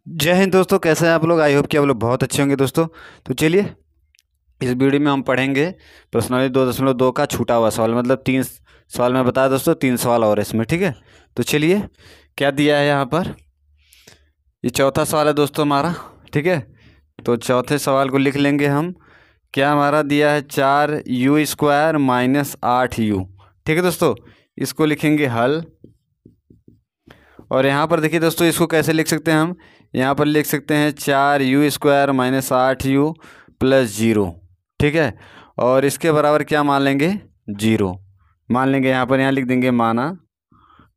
जय हिंद दोस्तों, कैसे हैं आप लोग। आई होप कि आप लोग बहुत अच्छे होंगे दोस्तों। तो चलिए, इस वीडियो में हम पढ़ेंगे प्रश्नावली 2.2 का छूटा हुआ सवाल, मतलब 3 सवाल मैं बताया दोस्तों, 3 सवाल और इसमें, ठीक है। तो चलिए, क्या दिया है यहाँ पर। ये चौथा सवाल है दोस्तों हमारा, ठीक है। तो चौथे सवाल को लिख लेंगे हम। क्या हमारा दिया है 4u² माइनस 8u, ठीक है दोस्तों। इसको लिखेंगे हल। और यहाँ पर देखिए दोस्तों, इसको कैसे लिख सकते हैं हम। यहाँ पर लिख सकते हैं 4u² माइनस 8u प्लस 0, ठीक है। और इसके बराबर क्या मान लेंगे, 0 मान लेंगे। यहाँ लिख देंगे माना,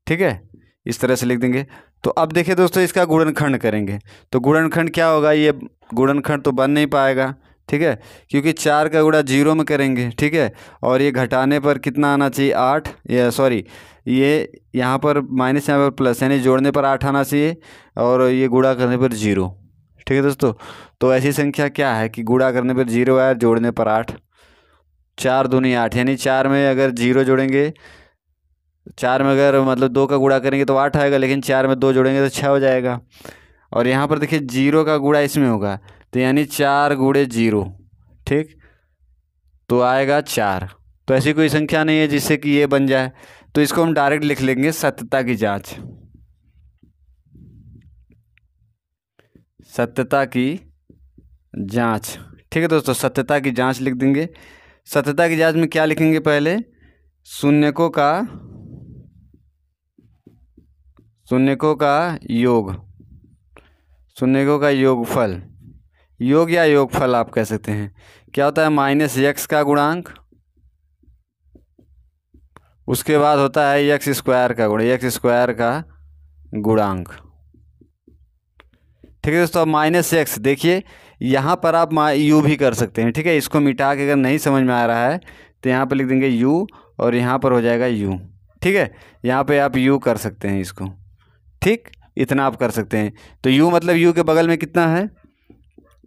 ठीक है। इस तरह से लिख देंगे। तो अब देखिए दोस्तों, इसका गुणनखंड करेंगे। तो गुणनखंड क्या होगा, ये गुणनखंड तो बन नहीं पाएगा, ठीक है, क्योंकि 4 का गुणा 0 में करेंगे, ठीक है। और ये घटाने पर कितना आना चाहिए, 8, या सॉरी, ये यहाँ पर माइनस, यहाँ पर प्लस, यानी जोड़ने पर 8 आना चाहिए, और ये गुणा करने पर 0, ठीक है दोस्तों। तो ऐसी संख्या क्या है कि गुणा करने पर 0 आया, जोड़ने पर 8। 4 दूनी 8, यानी 4 में अगर 0 जोड़ेंगे, 4 में अगर मतलब 2 का गुणा करेंगे तो 8 आएगा, लेकिन 4 में 2 जोड़ेंगे तो 6 हो जाएगा। और यहाँ पर देखिए 0 का गुणा इसमें होगा, तो यानी 4 गुणे 0, ठीक, तो आएगा 4। तो ऐसी कोई संख्या नहीं है जिससे कि ये बन जाए, तो इसको हम डायरेक्ट लिख लेंगे सत्यता की जांच। सत्यता की जांच, ठीक है दोस्तों, सत्यता की जांच लिख देंगे। सत्यता की जांच में क्या लिखेंगे, पहले शून्यकों का योग, शून्यकों का योगफल, योग या योगफल आप कह सकते हैं। क्या होता है, माइनस x का गुणांक, उसके बाद होता है x² का गुण, x² का गुणांक, ठीक है दोस्तों। अब माइनस x, देखिए यहाँ पर आप u भी कर सकते हैं, ठीक है। इसको मिटा के अगर नहीं समझ में आ रहा है तो यहाँ पर लिख देंगे u, और यहाँ पर हो जाएगा u, ठीक है। यहाँ पे आप u कर सकते हैं इसको, ठीक, इतना आप कर सकते हैं। तो u मतलब u के बगल में कितना है,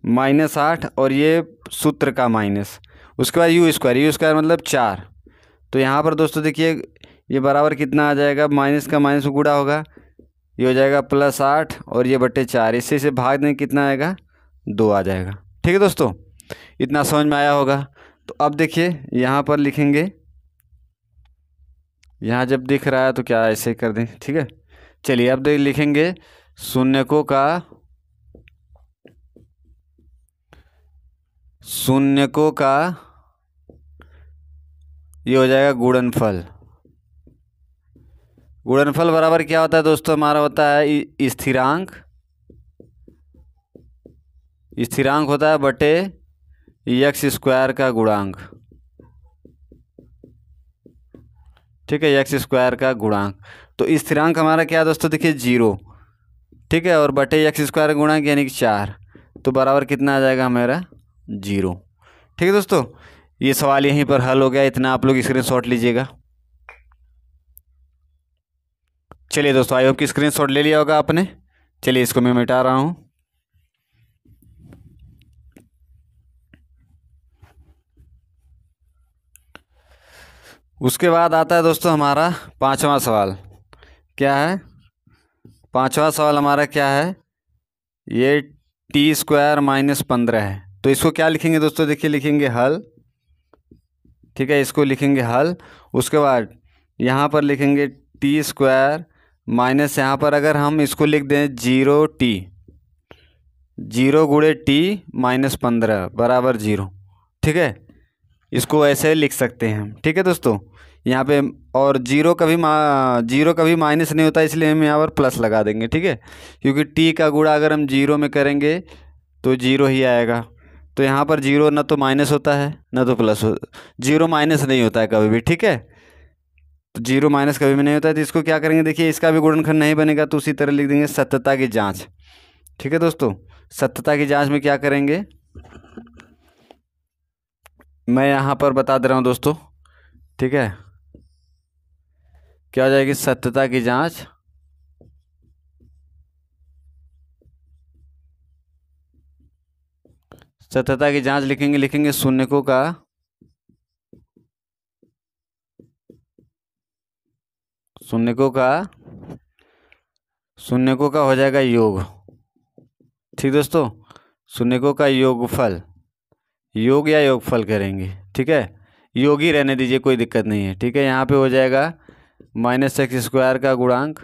-8, और ये सूत्र का माइनस, उसके बाद u² मतलब 4। तो यहाँ पर दोस्तों देखिए, ये बराबर कितना आ जाएगा, माइनस का माइनस में गुणा होगा, ये हो जाएगा +8, और ये बटे 4, इससे इसे भाग दें कितना आएगा, 2 आ जाएगा, ठीक है दोस्तों। इतना समझ में आया होगा। तो अब देखिए यहाँ पर लिखेंगे, यहाँ जब दिख रहा है तो क्या ऐसे कर दें, ठीक है। चलिए अब लिखेंगे शून्यकों का ये हो जाएगा गुणनफल। गुणनफल बराबर क्या होता है दोस्तों, हमारा होता है स्थिरांक, स्थिरांक होता है बटे x² का गुणांक, ठीक है, x² का गुणांक। तो स्थिरांक हमारा क्या है दोस्तों, देखिए 0, ठीक है, और बटे x² का गुणांक यानी कि 4, तो बराबर कितना आ जाएगा हमारा, 0, ठीक है दोस्तों। ये सवाल यहीं पर हल हो गया, इतना आप लोग स्क्रीनशॉट लीजिएगा। चलिए दोस्तों, आई होप कि स्क्रीनशॉट ले लिया होगा आपने। चलिए इसको मैं मिटा रहा हूँ। उसके बाद आता है दोस्तों हमारा 5वां सवाल। क्या है 5वां सवाल हमारा, क्या है, ये t² माइनस 15 है। तो इसको क्या लिखेंगे दोस्तों, देखिए लिखेंगे हल, ठीक है, इसको लिखेंगे हल। उसके बाद यहाँ पर लिखेंगे t² माइनस, यहाँ पर अगर हम इसको लिख दें 0t, 0 गुणे t माइनस 15 बराबर 0, ठीक है। इसको ऐसे लिख सकते हैं हम, ठीक है दोस्तों। यहाँ पे और 0 कभी माइनस नहीं होता, इसलिए हम यहाँ पर प्लस लगा देंगे, ठीक है, क्योंकि t का गुणा अगर हम 0 में करेंगे तो 0 ही आएगा। तो यहाँ पर 0 ना तो माइनस होता है ना तो प्लस 0 माइनस नहीं होता है कभी भी, ठीक है। तो 0 माइनस कभी भी नहीं होता है, तो इसको क्या करेंगे, देखिए इसका भी गुणनखंड नहीं बनेगा, तो उसी तरह लिख देंगे सत्यता की जाँच, ठीक है दोस्तों। सत्यता की जाँच में क्या करेंगे, मैं यहाँ पर बता दे रहा हूँ दोस्तों, ठीक है। क्या हो जाएगी सत्यता की जांच, सत्यता की जांच लिखेंगे शून्यकों का हो जाएगा योग, ठीक दोस्तों, शून्यकों का योगफल, योग या योगफल करेंगे। ठीक है, योग ही रहने दीजिए, कोई दिक्कत नहीं है। ठीक है, यहाँ पे हो जाएगा माइनस एक्स स्क्वायर का गुणांक,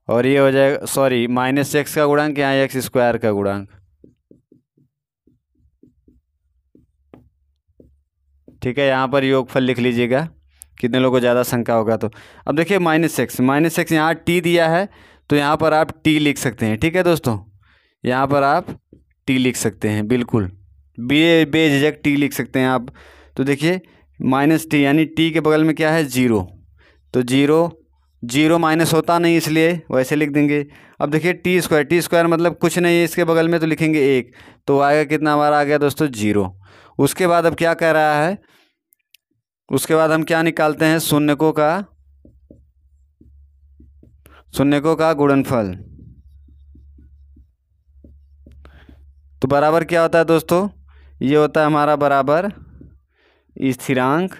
और ये हो जाएगा, सॉरी, माइनस एक्स का गुणांक, यहाँ एक्स स्क्वायर का गुणांक। ठीक है, यहाँ पर योगफल लिख लीजिएगा, कितने लोगों को ज़्यादा शंका होगा तो। अब देखिए माइनस एक्स यहाँ टी दिया है, तो यहाँ पर आप टी लिख सकते हैं। ठीक है दोस्तों, यहाँ पर आप टी लिख सकते हैं, बिल्कुल बेझिझक टी लिख सकते हैं आप। तो देखिए माइनस टी यानी टी के बगल में क्या है, जीरो, तो जीरो, जीरो माइनस होता नहीं इसलिए वैसे लिख देंगे। अब देखिए टी स्क्वायर मतलब कुछ नहीं है इसके बगल में, तो लिखेंगे एक, तो आएगा कितना हमारा, आ गया दोस्तों जीरो। उसके बाद अब क्या कह रहा है, उसके बाद हम क्या निकालते हैं, शून्यकों का गुणनफल। तो बराबर क्या होता है दोस्तों, ये होता है हमारा बराबर स्थिरांक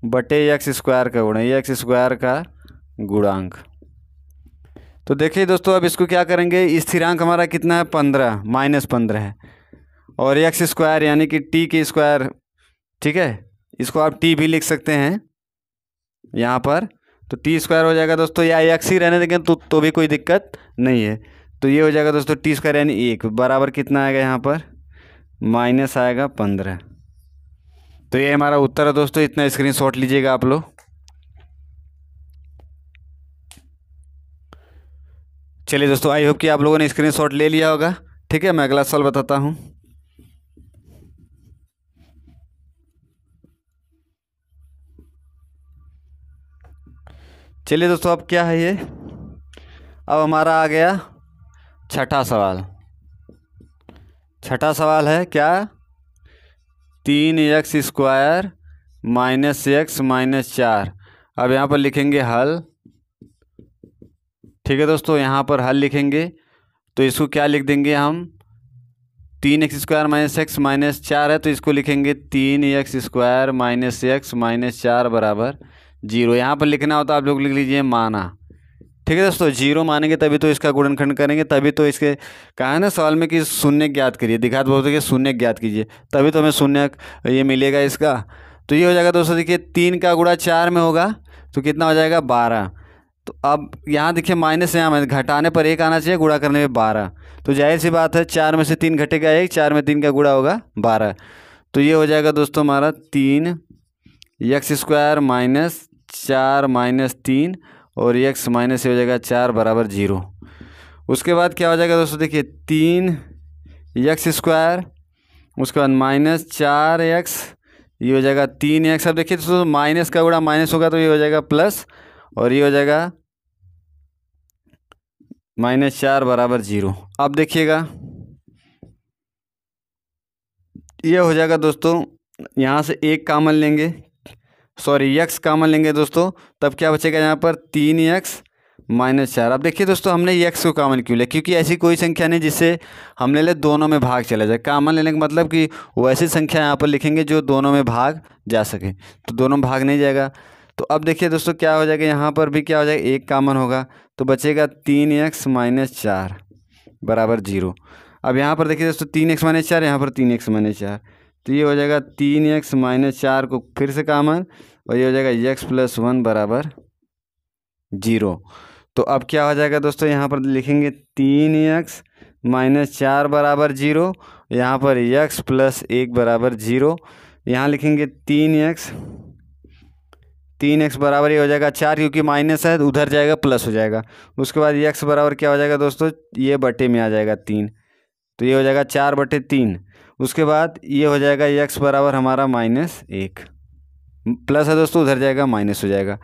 बटे एक्स स्क्वायर का गुणा, एक्स स्क्वायर का गुणांक। तो देखिए दोस्तों, अब इसको क्या करेंगे, स्थिरांक हमारा कितना है, 15, -15 है, और एक्स स्क्वायर यानी कि टी की स्क्वायर। ठीक है, इसको आप टी भी लिख सकते हैं यहाँ पर, तो टी स्क्वायर हो जाएगा दोस्तों, या एक्स ही रहने देंगे तो भी कोई दिक्कत नहीं है। तो ये हो जाएगा दोस्तों टी स्क्वायर यानी एक, बराबर कितना आएगा यहाँ पर, माइनस आएगा 15। तो ये हमारा उत्तर है दोस्तों, इतना स्क्रीनशॉट लीजिएगा आप लोग। चलिए दोस्तों, आई होप कि आप लोगों ने स्क्रीनशॉट ले लिया होगा। ठीक है, मैं अगला सवाल बताता हूँ। चलिए दोस्तों, अब क्या है ये, अब हमारा आ गया छठा सवाल। छठा सवाल है क्या, 3x स्क्वायर -x-4। अब यहाँ पर लिखेंगे हल। ठीक है दोस्तों, यहाँ पर हल लिखेंगे, तो इसको क्या लिख देंगे हम, 3x स्क्वायर -x-4 है, तो इसको लिखेंगे 3x स्क्वायर -x-4 बराबर 0। यहाँ पर लिखना होता आप लोग लिख लीजिए माना। ठीक है दोस्तों, 0 मानेंगे तभी तो इसका गुणनखंड करेंगे, तभी तो इसके कहा है ना सवाल में कि शून्य ज्ञात करिए, दिखा बहुत कि शून्य ज्ञात कीजिए, तभी तो हमें शून्य ये मिलेगा इसका। तो ये हो जाएगा दोस्तों, देखिए 3 का गुणा 4 में होगा तो कितना हो जाएगा, 12। तो अब यहाँ देखिए माइनस, यहाँ घटाने पर 1 आना चाहिए, गुणा करने में 12, तो जाहिर सी बात है 4 में से 3 घटेगा 1, 4 में 3 का गुणा होगा 12। तो ये हो जाएगा दोस्तों हमारा 3x स्क्वायर -4 -3 और x माइनस हो जाएगा 4 बराबर 0। उसके बाद क्या हो जाएगा दोस्तों, देखिए 3x स्क्वायर, उसके बाद -4x, ये हो जाएगा 3x। अब देखिए दोस्तों, माइनस का गुणा माइनस होगा तो ये हो जाएगा प्लस, और ये हो जाएगा -4 बराबर 0। अब देखिएगा ये हो जाएगा दोस्तों, यहाँ से एक कामन लेंगे, सॉरी x कामन लेंगे दोस्तों, तब क्या बचेगा यहाँ पर 3x -4। अब देखिए दोस्तों, हमने x को कामन क्यों लिया, क्योंकि ऐसी कोई संख्या नहीं जिससे हमने ले दोनों में भाग चला जाए। कामन लेने का मतलब कि वैसी संख्या यहाँ पर लिखेंगे जो दोनों में भाग जा सके, तो दोनों में भाग नहीं जाएगा। तो अब देखिए दोस्तों क्या हो जाएगा, यहाँ पर भी क्या हो जाएगा, एक कामन होगा, तो बचेगा 3x -4 बराबर 0। अब यहाँ पर देखिए दोस्तों 3x -4, यहाँ पर 3x -4, तो ये हो जाएगा 3x -4 को फिर से कामन, और ये हो जाएगा x + 1 बराबर 0। तो अब क्या हो जाएगा दोस्तों, यहाँ पर लिखेंगे 3x -4 बराबर 0, यहाँ पर x + 1 बराबर 0, यहाँ लिखेंगे 3x बराबर ये हो जाएगा 4, क्योंकि माइनस है उधर जाएगा प्लस हो जाएगा। उसके बाद x बराबर क्या हो जाएगा दोस्तों, ये बटे में आ जाएगा 3, तो ये हो जाएगा 4/3। उसके बाद ये हो जाएगा x बराबर हमारा -1, प्लस है दोस्तों उधर जाएगा माइनस हो जाएगा।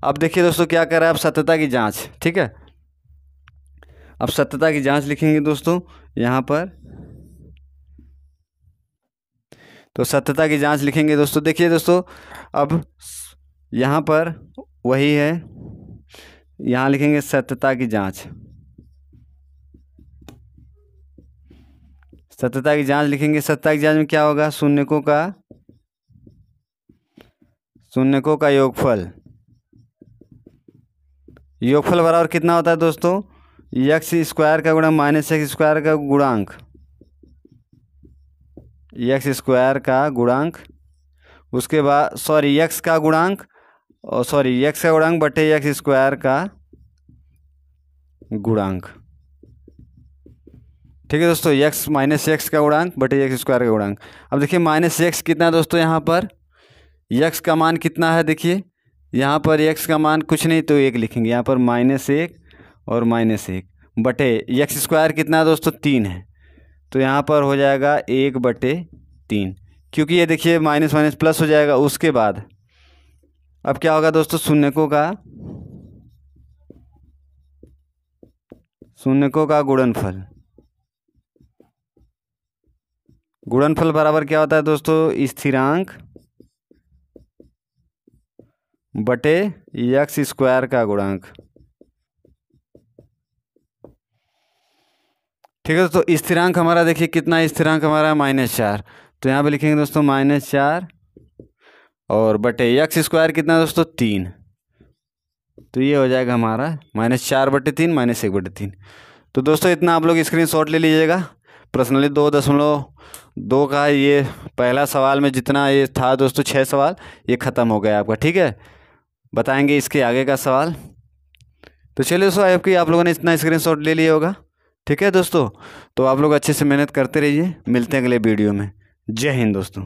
अब देखिए दोस्तों क्या कर रहा है, अब सत्यता की जांच। ठीक है, अब सत्यता की जांच लिखेंगे दोस्तों यहाँ पर, तो सत्यता की जांच लिखेंगे दोस्तों। देखिए दोस्तों, अब यहाँ पर वही है, यहाँ लिखेंगे सत्यता की जांच। सत्यता की जांच लिखेंगे, सत्यता की जांच में क्या होगा, शून्यकों का योगफल, योगफल बराबर कितना होता है दोस्तों, एक्स स्क्वायर का गुणांक माइनस एक्स स्क्वायर का गुणांक, एक्स स्क्वायर का गुणांक, उसके बाद सॉरी एक्स का गुणांक, और सॉरी एक्स का गुणांक बटे एक्स स्क्वायर का गुणांक। ठीक है दोस्तों, एक्स माइनस एक्स का गुणांक बटे एक्स स्क्वायर का गुणांक। अब देखिए माइनस एक्स कितना है दोस्तों, यहाँ पर एक्स का मान कितना है, देखिए यहाँ पर एक्स का मान कुछ नहीं तो 1 लिखेंगे, यहाँ पर -1 और -1 बटे एक्स स्क्वायर कितना है दोस्तों, 3 है, तो यहाँ पर हो जाएगा 1/3, क्योंकि ये देखिए माइनस माइनस प्लस हो जाएगा। उसके बाद अब क्या होगा दोस्तों, शून्यकों का गुणनफल, गुणनफल बराबर क्या होता है दोस्तों, स्थिरांक बटे एक्स स्क्वायर का गुणांक। ठीक है दोस्तों, स्थिरांक हमारा देखिए कितना, स्थिरांक हमारा -4, तो यहाँ पे लिखेंगे दोस्तों -4 और बटे एक्स स्क्वायर कितना दोस्तों, 3, तो ये हो जाएगा हमारा -4/3 -1/3। तो दोस्तों इतना आप लोग स्क्रीनशॉट ले लीजिएगा। पर्सनली 2.2 का ये पहला सवाल में जितना ये था दोस्तों 6 सवाल ये ख़त्म हो गया आपका। ठीक है, बताएंगे इसके आगे का सवाल। तो चलिए दोस्तों, आई होप कि आप लोगों ने इतना स्क्रीनशॉट ले लिया होगा। ठीक है दोस्तों, तो आप लोग अच्छे से मेहनत करते रहिए, मिलते हैं अगले वीडियो में। जय हिंद दोस्तों।